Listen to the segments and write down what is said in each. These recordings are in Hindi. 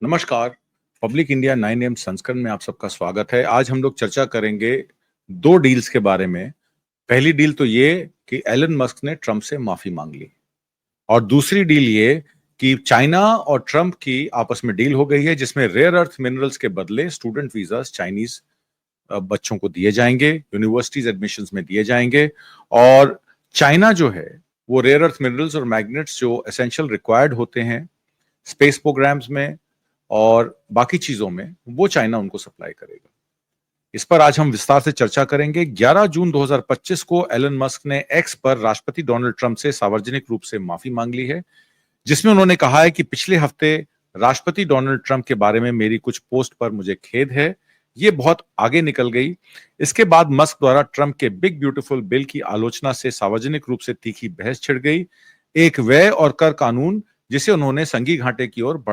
नमस्कार। पब्लिक इंडिया 9 AM संस्करण में आप सबका स्वागत है। आज हम लोग चर्चा करेंगे दो डील्स के बारे में। पहली डील तो ये कि एलन मस्क ने ट्रंप से माफी मांग ली और दूसरी डील ये कि चाइना और ट्रंप की आपस में डील हो गई है जिसमें रेयर अर्थ मिनरल्स के बदले स्टूडेंट वीजास चाइनीज बच्चों को दिए जाएंगे, यूनिवर्सिटीज एडमिशंस में दिए जाएंगे। और चाइना जो है वो रेयर अर्थ मिनरल्स और मैग्नेट्स जो एसेंशियल रिक्वायर्ड होते हैं स्पेस प्रोग्राम्स में और बाकी चीजों में, वो चाइना उनको सप्लाई करेगा। इस पर आज हम विस्तार से चर्चा करेंगे। 11 जून 2025 को एलन मस्क ने एक्स पर राष्ट्रपति डोनाल्ड ट्रंप से सार्वजनिक रूप से माफी मांग ली है, जिसमें उन्होंने कहा है कि पिछले हफ्ते राष्ट्रपति डोनाल्ड ट्रंप के बारे में मेरी कुछ पोस्ट पर मुझे खेद है, ये बहुत आगे निकल गई। इसके बाद मस्क द्वारा ट्रंप के बिग ब्यूटीफुल बिल की आलोचना से सार्वजनिक रूप से तीखी बहस छिड़ गई। एक व्यय और कर कानून जिसे उन्होंने संघी घाटे की ओर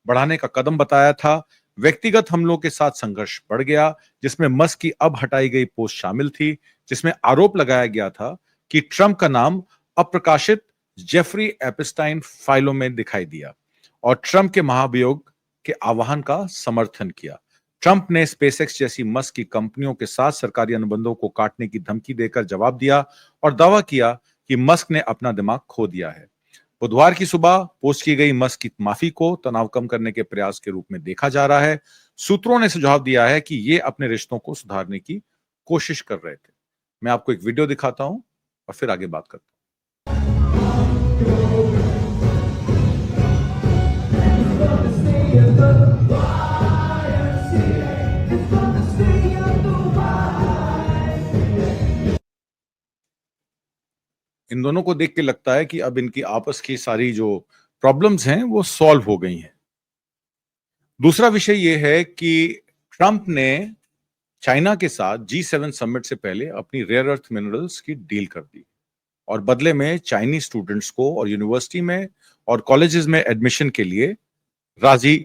बढ़ाने का कदम बताया था। व्यक्तिगत हमलों के साथ संघर्ष बढ़ गया, जिसमें मस्क की अब हटाई गई पोस्ट शामिल थी, जिसमें आरोप लगाया गया था कि ट्रंप का नाम अप्रकाशित जेफरी एपस्टाइन फाइलों में दिखाई दिया और ट्रंप के महाभियोग के आह्वान का समर्थन किया। ट्रंप ने स्पेसएक्स जैसी मस्क की कंपनियों के साथ सरकारी अनुबंधों को काटने की धमकी देकर जवाब दिया और दावा किया कि मस्क ने अपना दिमाग खो दिया है। बुधवार की सुबह पोस्ट की गई मस्क की माफी को तनाव कम करने के प्रयास के रूप में देखा जा रहा है। सूत्रों ने सुझाव दिया है कि ये अपने रिश्तों को सुधारने की कोशिश कर रहे थे। मैं आपको एक वीडियो दिखाता हूं और फिर आगे बात करता हूं। इन दोनों को देख के लगता है कि अब इनकी आपस की सारी जो प्रॉब्लम्स हैं वो सॉल्व हो गई हैं। दूसरा विषय यह है कि ट्रंप ने चाइना के साथ G7 समिट से पहले अपनी रेयर अर्थ मिनरल्स की डील कर दी और बदले में चाइनीज स्टूडेंट्स को और यूनिवर्सिटी में और कॉलेजेस में एडमिशन के लिए राजी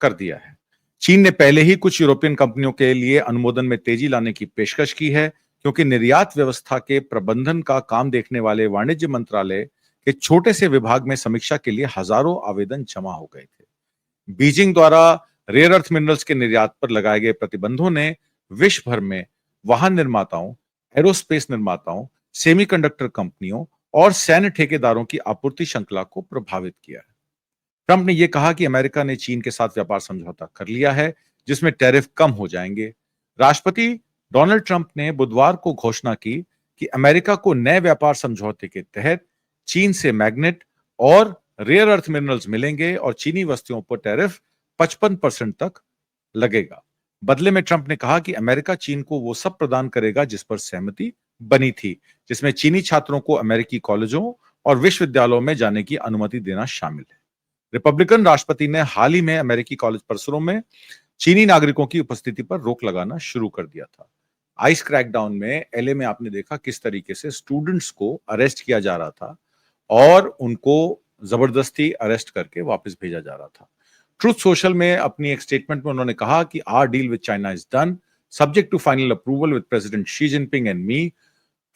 कर दिया है। चीन ने पहले ही कुछ यूरोपियन कंपनियों के लिए अनुमोदन में तेजी लाने की पेशकश की है, क्योंकि निर्यात व्यवस्था के प्रबंधन का काम देखने वाले वाणिज्य मंत्रालय के छोटे से विभाग में समीक्षा के लिए हजारों आवेदन जमा हो गए थे। बीजिंग द्वारा रेयर अर्थ मिनरल्स के निर्यात पर लगाए गए प्रतिबंधों ने विश्व भर में वाहन निर्माताओं, एरोस्पेस निर्माताओं, सेमीकंडक्टर कंपनियों और सैन्य ठेकेदारों की आपूर्ति श्रृंखला को प्रभावित किया है। ट्रंप ने यह कहा कि अमेरिका ने चीन के साथ व्यापार समझौता कर लिया है, जिसमें टैरिफ कम हो जाएंगे। राष्ट्रपति डोनाल्ड ट्रंप ने बुधवार को घोषणा की कि अमेरिका को नए व्यापार समझौते के तहत चीन से मैग्नेट और रेयर अर्थ मिनरल्स मिलेंगे और चीनी वस्तुओं पर टैरिफ 55% तक लगेगा। बदले में ट्रंप ने कहा कि अमेरिका चीन को वो सब प्रदान करेगा जिस पर सहमति बनी थी, जिसमें चीनी छात्रों को अमेरिकी कॉलेजों और विश्वविद्यालयों में जाने की अनुमति देना शामिल है। रिपब्लिकन राष्ट्रपति ने हाल ही में अमेरिकी कॉलेज परिसरों में चीनी नागरिकों की उपस्थिति पर रोक लगाना शुरू कर दिया था। आइस क्रैकडाउन में एलए में आपने देखा किस तरीके से स्टूडेंट्स को अरेस्ट किया जा रहा था और उनको जबरदस्ती अरेस्ट करके वापस भेजा जा रहा था। ट्रुथ सोशल में अपनी एक स्टेटमेंट में उन्होंने कहा कि our deal with China is done, subject to final approval with President Xi Jinping and me.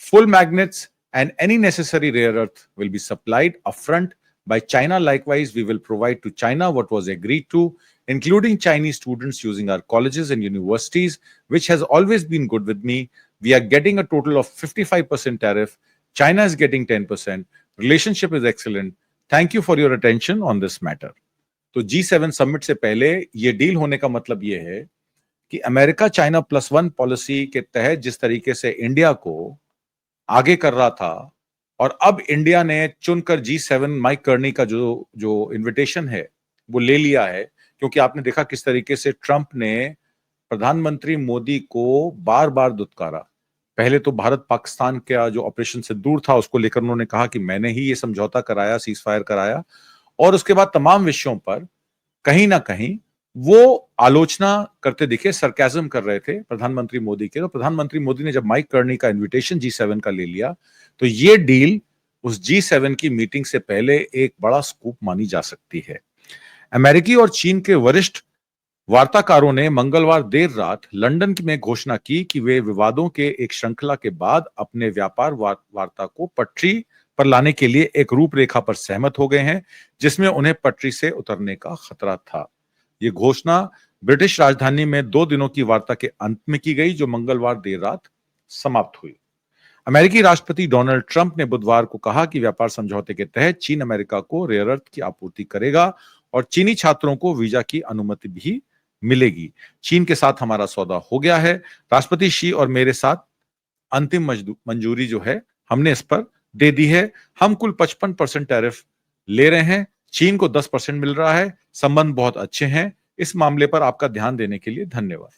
Full magnets and any necessary rare earth will be supplied upfront by China. Likewise, we will provide to China what was agreed to, including Chinese students using our colleges and universities, which has always been good with me. We are getting a total of 55% tariff. China is getting 10%. Relationship is excellent. Thank you for your attention on this matter. तो G7 समिट से पहले ये डील होने का मतलब ये है कि अमेरिका चाइना +1 पॉलिसी के तहत जिस तरीके से इंडिया को आगे कर रहा था और अब इंडिया ने चुनकर G7 माइक करनी का जो इनविटेशन है वो ले लिया है, क्योंकि आपने देखा किस तरीके से ट्रंप ने प्रधानमंत्री मोदी को बार बार दुत्कारा। पहले तो भारत पाकिस्तान का जो ऑपरेशन से दूर था उसको लेकर उन्होंने कहा कि मैंने ही ये समझौता कराया, सीज फायर कराया, और उसके बाद तमाम विषयों पर कहीं ना कहीं वो आलोचना करते दिखे, सरकाज़म कर रहे थे प्रधानमंत्री मोदी के। तो प्रधानमंत्री मोदी ने जब माइक करनी का इनविटेशन G7 का ले लिया, तो ये डील उस G7 की मीटिंग से पहले एक बड़ा स्कूप मानी जा सकती है। अमेरिकी और चीन के वरिष्ठ वार्ताकारों ने मंगलवार देर रात लंदन में घोषणा की कि वे विवादों के एक श्रृंखला के बाद अपने व्यापार वार्ता को पटरी पर लाने के लिए एक रूपरेखा पर सहमत हो गए हैं, जिसमें उन्हें पटरी से उतरने का खतरा था। ये घोषणा ब्रिटिश राजधानी में 2 दिनों की वार्ता के अंत में की गई, जो मंगलवार देर रात समाप्त हुई। अमेरिकी राष्ट्रपति डोनाल्ड ट्रंप ने बुधवार को कहा कि व्यापार समझौते के तहत चीन अमेरिका को रेयर अर्थ की आपूर्ति करेगा और चीनी छात्रों को वीजा की अनुमति भी मिलेगी। चीन के साथ हमारा सौदा हो गया है। राष्ट्रपति शी और मेरे साथ अंतिम मंजूरी जो है हमने इस पर दे दी है। हम कुल 55% टैरिफ ले रहे हैं, चीन को 10% मिल रहा है। संबंध बहुत अच्छे हैं। इस मामले पर आपका ध्यान देने के लिए धन्यवाद।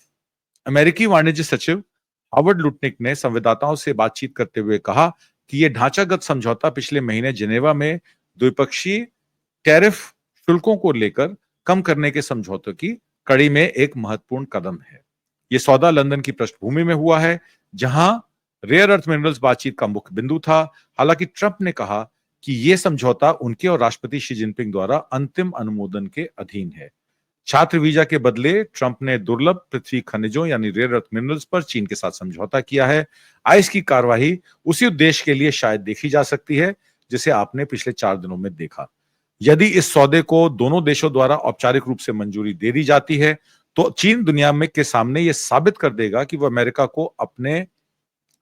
अमेरिकी वाणिज्य सचिव हावर्ड लुटनिक ने संवाददाताओं से बातचीत करते हुए कहा कि यह ढांचागत समझौता पिछले महीने जिनेवा में द्विपक्षीय टैरिफ शुल्कों को लेकर कम करने के समझौते की कड़ी में एक महत्वपूर्ण कदम है। यह सौदा लंदन की पृष्ठभूमि में हुआ है, जहां रेयर अर्थ मिनरल्स बातचीत का मुख्य बिंदु था। हालांकि ट्रंप ने कहा कि यह समझौता उनके और राष्ट्रपति शी जिनपिंग द्वारा अंतिम अनुमोदन के अधीन है। छात्र वीजा के बदले ट्रंप ने दुर्लभ पृथ्वी खनिजों यानी रेयर अर्थ मिनरल्स पर चीन के साथ समझौता किया है। आइस की कार्यवाही उसी उद्देश्य के लिए शायद देखी जा सकती है जिसे आपने पिछले 4 दिनों में देखा। यदि इस सौदे को दोनों देशों द्वारा औपचारिक रूप से मंजूरी दे दी जाती है, तो चीन दुनिया में के सामने यह साबित कर देगा कि वह अमेरिका को अपने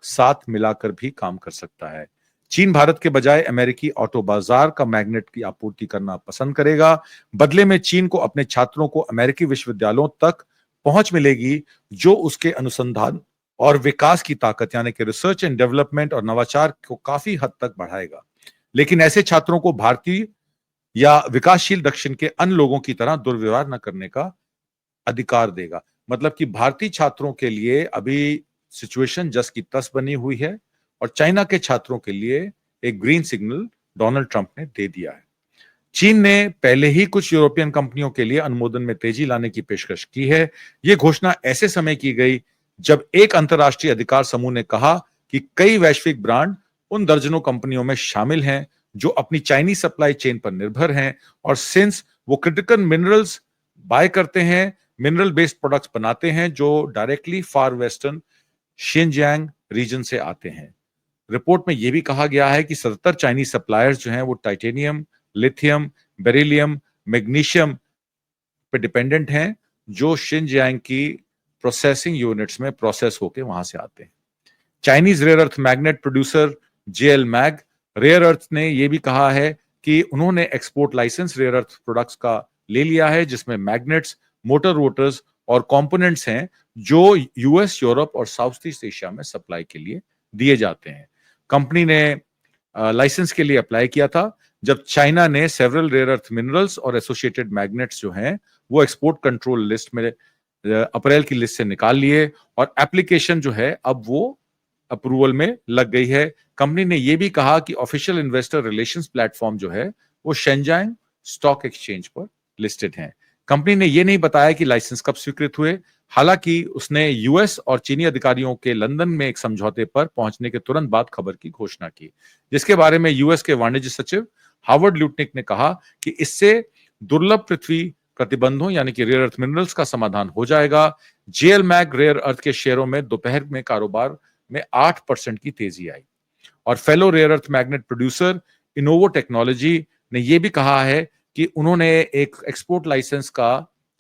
साथ मिलाकर भी काम कर सकता है। चीन भारत के बजाय अमेरिकी ऑटो बाजार का मैग्नेट की आपूर्ति करना पसंद करेगा। बदले में चीन को अपने छात्रों को अमेरिकी विश्वविद्यालयों तक पहुंच मिलेगी, जो उसके अनुसंधान और विकास की ताकत यानी कि रिसर्च एंड डेवलपमेंट और नवाचार को काफी हद तक बढ़ाएगा। लेकिन ऐसे छात्रों को भारतीय या विकासशील दक्षिण के अन्य लोगों की तरह दुर्व्यवहार न करने का अधिकार देगा। मतलब कि भारतीय छात्रों के लिए अभी सिचुएशन जस की तस बनी हुई है और चाइना के छात्रों के लिए एक ग्रीन सिग्नल डोनाल्ड ट्रंप ने दे दिया है। चीन ने पहले ही कुछ यूरोपियन कंपनियों के लिए अनुमोदन में तेजी लाने की पेशकश की है। यह घोषणा ऐसे समय की गई जब एक अंतर्राष्ट्रीय अधिकार समूह ने कहा कि कई वैश्विक ब्रांड उन दर्जनों कंपनियों में शामिल हैं जो अपनी चाइनीज सप्लाई चेन पर निर्भर हैं, और सिंस वो क्रिटिकल मिनरल्स बाय करते हैं, मिनरल बेस्ड प्रोडक्ट्स बनाते हैं जो directly far western Xinjiang region से आते हैं। रिपोर्ट में यह भी कहा गया है कि 77 चाइनीज सप्लायर्स जो हैं वो टाइटेनियम, लिथियम, बेरिलियम, मैग्नीशियम पे डिपेंडेंट हैं, जो शिनजियांग की प्रोसेसिंग यूनिट्स में प्रोसेस होकर वहां से आते हैं। Chinese rare earth magnet producer JL Mag rare earth ने यह भी कहा है कि उन्होंने export license rare earth products का ले लिया है, जिसमें मैग्नेट्स, मोटर रोटर्स और कंपोनेंट्स हैं जो यूएस, यूरोप और साउथ ईस्ट एशिया में सप्लाई के लिए दिए जाते हैं। कंपनी ने लाइसेंस के लिए अप्लाई किया था जब चाइना ने सेवरल रेयर अर्थ मिनरल्स और एसोसिएटेड मैग्नेट्स जो हैं वो एक्सपोर्ट कंट्रोल लिस्ट में अप्रैल की लिस्ट से निकाल लिए, और एप्लीकेशन जो है अब वो अप्रूवल में लग गई है। कंपनी ने यह भी कहा कि ऑफिशियल इन्वेस्टर रिलेशंस प्लेटफॉर्म जो है वो शेंजांग स्टॉक एक्सचेंज पर लिस्टेड है। कंपनी ने यह नहीं बताया कि लाइसेंस कब स्वीकृत हुए। हालांकि उसने यूएस और चीनी अधिकारियों के लंदन में एक समझौते पर पहुंचने के तुरंत बाद खबर की घोषणा की, जिसके बारे में यूएस के वाणिज्य सचिव हावर्ड लुटनिक ने कहा कि इससे दुर्लभ पृथ्वी प्रतिबंधों यानी कि रेयर अर्थ मिनरल्स का समाधान हो जाएगा। जेएल मैग रेयर अर्थ के शेयरों में दोपहर में कारोबार में 8% की तेजी आई, और fellow rare earth magnet producer Innuovo technology ने यह भी कहा है कि उन्होंने एक एक्सपोर्ट लाइसेंस का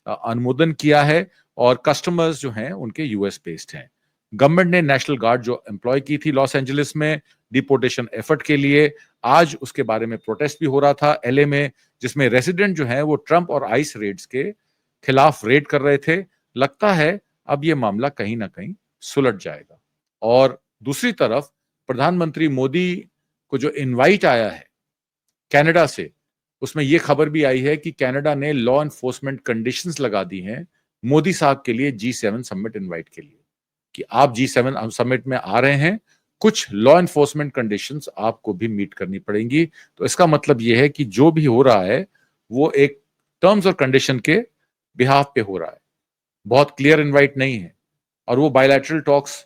अनुमोदन किया है और कस्टमर्स जो हैं उनके यूएस बेस्ड हैं। गवर्नमेंट ने नेशनल गार्ड जो एम्प्लॉय की थी लॉस एंजलिस में डिपोर्टेशन एफर्ट के लिए, आज उसके बारे में प्रोटेस्ट भी हो रहा था एलए में, जिसमें रेसिडेंट जो हैं वो ट्रंप और आइस रेड्स के खिलाफ रेड कर रहे थे। लगता है अब यह मामला कहीं ना कहीं सुलझ जाएगा। और दूसरी तरफ प्रधानमंत्री मोदी को जो इनवाइट आया है कनाडा से, उसमें यह खबर भी आई है कि कनाडा ने लॉ एनफोर्समेंट कंडीशंस लगा दी हैं मोदी साहब के लिए G7 समिट इनवाइट के लिए, कि आप G7 समिट में आ रहे हैं, कुछ लॉ एनफोर्समेंट कंडीशंस आपको भी मीट करनी पड़ेंगी। तो इसका मतलब यह है कि जो भी हो रहा है वो एक टर्म्स और कंडीशन के बिहाफ पे हो रहा है, बहुत क्लियर इनवाइट नहीं है। और वो बायलैटरल टॉक्स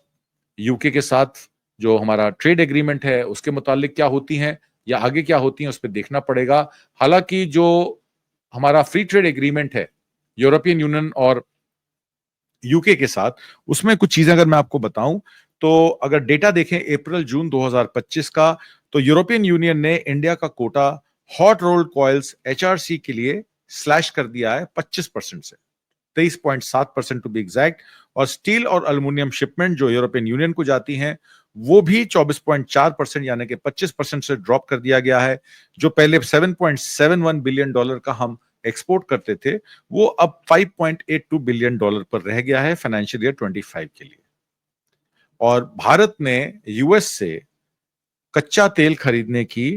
यूके के साथ जो हमारा ट्रेड एग्रीमेंट है उसके मुतालिक क्या होती हैं या आगे क्या होती हैं उस पर देखना पड़ेगा। हालांकि जो हमारा फ्री ट्रेड एग्रीमेंट है यूरोपियन यूनियन और यूके के साथ, उसमें कुछ चीजें अगर मैं आपको बताऊं तो अगर डेटा देखें अप्रैल जून 2025 का, तो यूरोपियन यूनियन ने इंडिया का quota hot rolled coils HRC के लिए स्लैश कर दिया है 25% से, 23.7% टू बी एग्जैक्ट। और स्टील और एल्युमिनियम शिपमेंट जो यूरोपियन यूनियन को जाती हैं वो भी 24.4% यानी कि 25% से ड्रॉप कर दिया गया है। जो पहले $7.71 बिलियन का हम एक्सपोर्ट करते थे वो अब $5.82 बिलियन पर रह गया है फाइनेंशियल ईयर 25 के लिए। और भारत ने यूएस से कच्चा तेल खरीदने की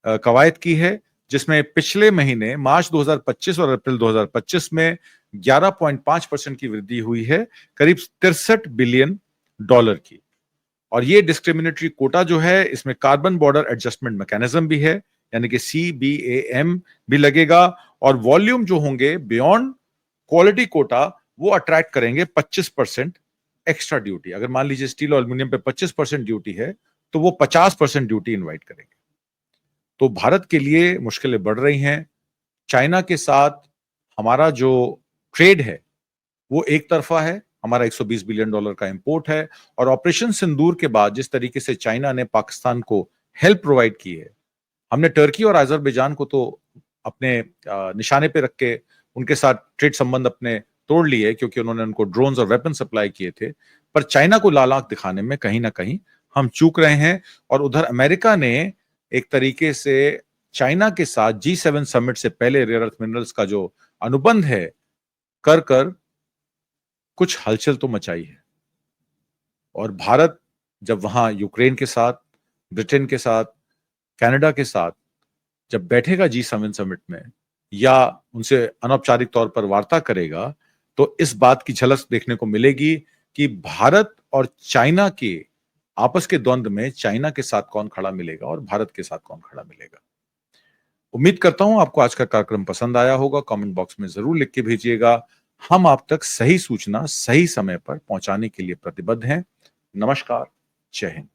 कवायद की है, जिसमें पिछले महीने मार्च 2025 और अप्रैल 2025 में 11.5% की वृद्धि हुई है, करीब $63 बिलियन की। और ये डिस्क्रिमिनेटरी कोटा जो है इसमें कार्बन बॉर्डर एडजस्टमेंट मैकेनिज्म भी है, यानी कि CBAM भी लगेगा। और वॉल्यूम जो होंगे बियॉन्ड क्वालिटी कोटा वो अट्रैक्ट करेंगे 25% एक्स्ट्रा ड्यूटी। अगर मान लीजिए स्टील और एल्युमिनियम पे 25% ड्यूटी है तो वो 50% ड्यूटी इनवाइट करेंगे। तो भारत के लिए मुश्किलें बढ़ रही हैं। चाइना के साथ हमारा जो ट्रेड है वो एक तरफा है, हमारा $120 बिलियन का इंपोर्ट है। और ऑपरेशन सिंदूर के बाद जिस तरीके से चाइना ने पाकिस्तान को हेल्प प्रोवाइड की है, हमने टर्की और अजरबैजान को तो अपने निशाने पे रख के उनके साथ ट्रेड संबंध अपने तोड़ लिए क्योंकि उन्होंने उनको ड्रोन्स और वेपन सप्लाई किए थे। पर चाइना को लाल आंख दिखाने में कहीं ना कहीं हम चूक रहे हैं। और उधर अमेरिका ने एक तरीके से चाइना के साथ G7 समिट से पहले रेयर अर्थ मिनरल्स का जो अनुबंध है कर कर कुछ हलचल तो मचाई है। और भारत जब वहां यूक्रेन के साथ, ब्रिटेन के साथ, कनाडा के साथ जब बैठेगा G7 समिट में या उनसे अनौपचारिक तौर पर वार्ता करेगा तो इस बात की झलक देखने को मिलेगी कि भारत और चाइना के आपस के द्वंद में चाइना के साथ कौन खड़ा मिलेगा और भारत के साथ कौन खड़ा मिलेगा। उम्मीद करता हूं आपको आज का कार्यक्रम पसंद आया होगा। कमेंट बॉक्स में जरूर लिख के भेजिएगा। हम आप तक सही सूचना सही समय पर पहुंचाने के लिए प्रतिबद्ध हैं। नमस्कार, जय हिंद।